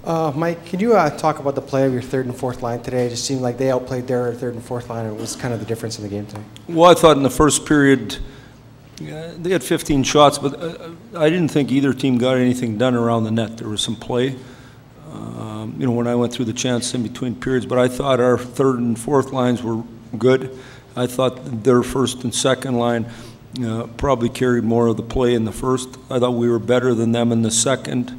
Mike, can you talk about the play of your third and fourth line today? It just seemed like they outplayed their third and fourth line, and it was kind of the difference in the game today. Well, I thought in the first period they had 15 shots, but I didn't think either team got anything done around the net. There was some play, when I went through the chance in between periods, but I thought our third and fourth lines were good. I thought their first and second line probably carried more of the play in the first. I thought we were better than them in the second.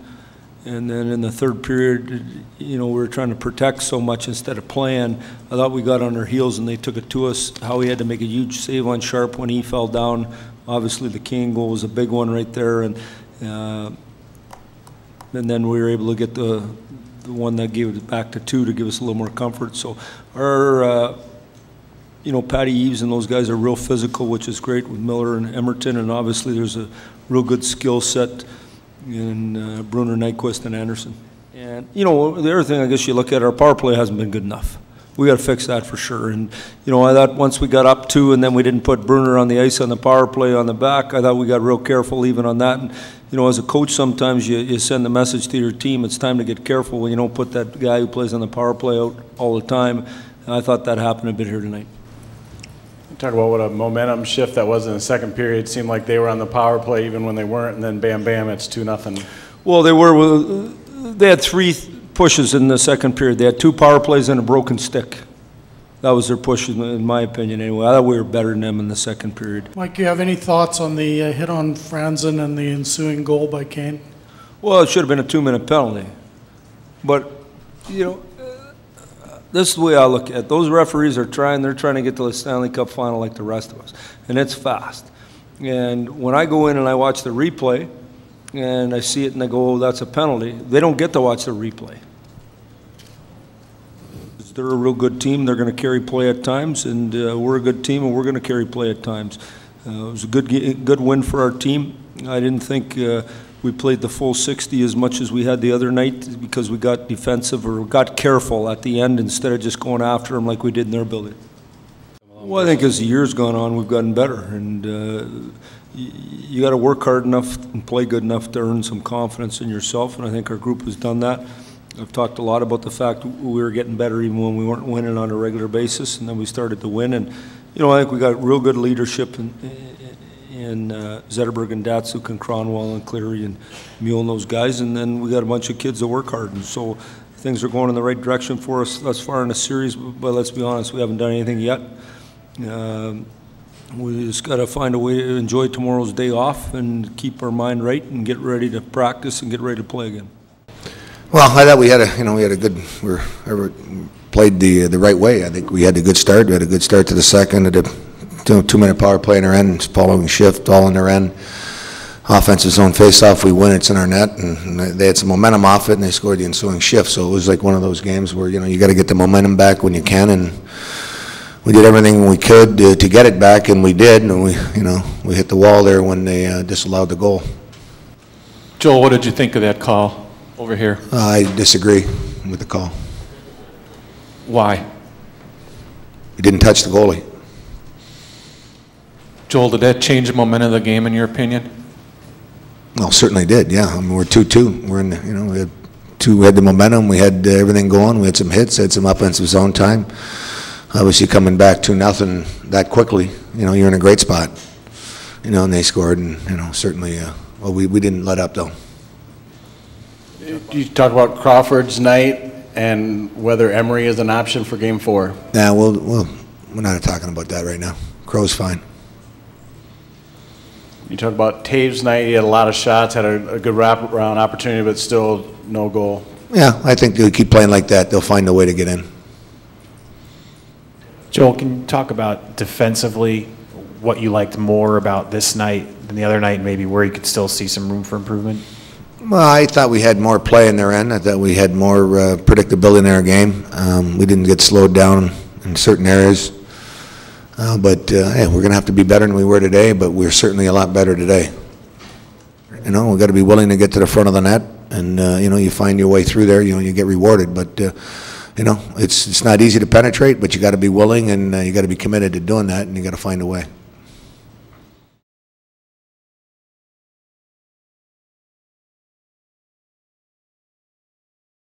And then in the third period, we were trying to protect so much instead of playing. I thought we got on our heels and they took it to us. Howie had to make a huge save on Sharp when he fell down. Obviously, the Kane goal was a big one right there. And then we were able to get the one that gave it back to 2 to give us a little more comfort. So our, Patty Eves and those guys are real physical, which is great with Miller and Emerton. And obviously, there's a real good skill set in Brunner, Nyquist, and Anderson. And, the other thing I guess you look at, our power play hasn't been good enough. We got to fix that for sure. And, I thought once we got up 2 and then we didn't put Brunner on the ice on the power play on the back, I thought we got real careful even on that. And, as a coach, sometimes you send the message to your team, it's time to get careful when you don't put that guy who plays on the power play out all the time. And I thought that happened a bit here tonight. Talk about what a momentum shift that was in the second period. It seemed like they were on the power play even when they weren't, and then bam, bam, it's 2-0. Well, they had 3 pushes in the second period. They had 2 power plays and a broken stick. That was their push, in my opinion, anyway. I thought we were better than them in the second period. Mike, do you have any thoughts on the hit on Franzen and the ensuing goal by Kane? Well, it should have been a 2-minute penalty. But, this is the way I look at it. Those referees are they're trying to get to the Stanley Cup final like the rest of us. And it's fast. And when I go in and I watch the replay, and I see it and I go, oh, that's a penalty, they don't get to watch the replay. They're a real good team. They're going to carry play at times, and we're a good team, and we're going to carry play at times. It was a good win for our team. I didn't think we played the full 60 as much as we had the other night because we got defensive or got careful at the end instead of just going after them like we did in their building. Well, I think as the year's gone on, we've gotten better, and you got to work hard enough and play good enough to earn some confidence in yourself, and I think our group has done that. I've talked a lot about the fact we were getting better even when we weren't winning on a regular basis, and then we started to win. And, I think we got real good leadership in Zetterberg and Datsuk and Cronwall and Cleary and Mule and those guys, and then we got a bunch of kids that work hard. And so things are going in the right direction for us thus far in the series, but let's be honest, we haven't done anything yet. We just got to find a way to enjoy tomorrow's day off and keep our mind right and get ready to practice and get ready to play again. Well, I thought we had a good, played the right way. I think we had a good start. We had a good start to the second. At a 2-minute power play in our end, following shift, all in their end. Offensive zone face-off, we win, it's in our net, and they had some momentum off it, and they scored the ensuing shift. So it was like one of those games where, you got to get the momentum back when you can, and we did everything we could to get it back, and we did, and we hit the wall there when they disallowed the goal. Joel, what did you think of that call over here? I disagree with the call. Why? We didn't touch the goalie. Joel, did that change the momentum of the game in your opinion? Well, certainly did, yeah. I mean, we're 2-2. We're in, we had the momentum, we had everything going, we had some hits, had some offensive zone time. Obviously coming back 2-0 that quickly, you're in a great spot. And they scored, and, certainly, we didn't let up, though. You talk about Crawford's night and whether Emery is an option for Game 4. Yeah, we're not talking about that right now. Crow's fine. You talk about Taves' night. He had a lot of shots, had a good wrap-around opportunity, but still no goal. Yeah, I think they'll keep playing like that. They'll find a way to get in. Joel, can you talk about defensively what you liked more about this night than the other night, and maybe where you could still see some room for improvement? Well, I thought we had more play in their end. I thought we had more predictability in our game. We didn't get slowed down in certain areas. But hey, we're going to have to be better than we were today, but we're certainly a lot better today. We've got to be willing to get to the front of the net, and, you find your way through there, you get rewarded. But, it's not easy to penetrate, but you got to be willing, and you got to be committed to doing that, and you got to find a way.